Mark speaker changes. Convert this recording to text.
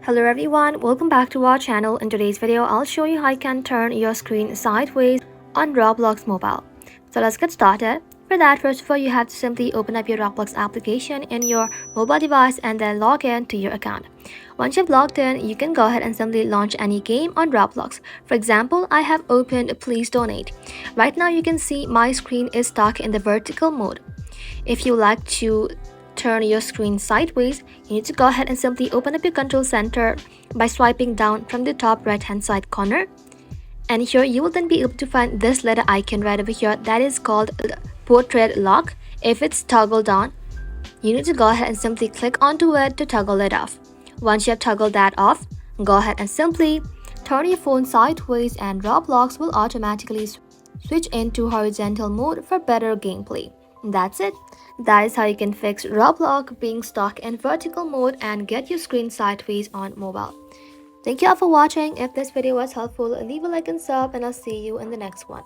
Speaker 1: Hello everyone, welcome back to our channel. In today's video, I'll show you how you can turn your screen sideways on Roblox mobile. So let's get started. For that, first of all, you have to simply open up your Roblox application in your mobile device and then log in to your account. Once you've logged in, you can go ahead and simply launch any game on Roblox. For example, I have opened Please Donate. Right now, you can see my screen is stuck in the vertical mode. If you like to turn your screen sideways, you need to go ahead and simply open up your control center by swiping down from the top right hand side corner. And here you will then be able to find this letter icon right over here that is called portrait lock. If it's toggled on, you need to go ahead and simply click onto it to toggle it off. Once you have toggled that off, go ahead and simply turn your phone sideways and Roblox will automatically switch into horizontal mode for better gameplay. That's it. That is how you can fix Roblox being stuck in vertical mode and get your screen sideways on mobile. Thank you all for watching. If this video was helpful, leave a like and sub, and I'll see you in the next one.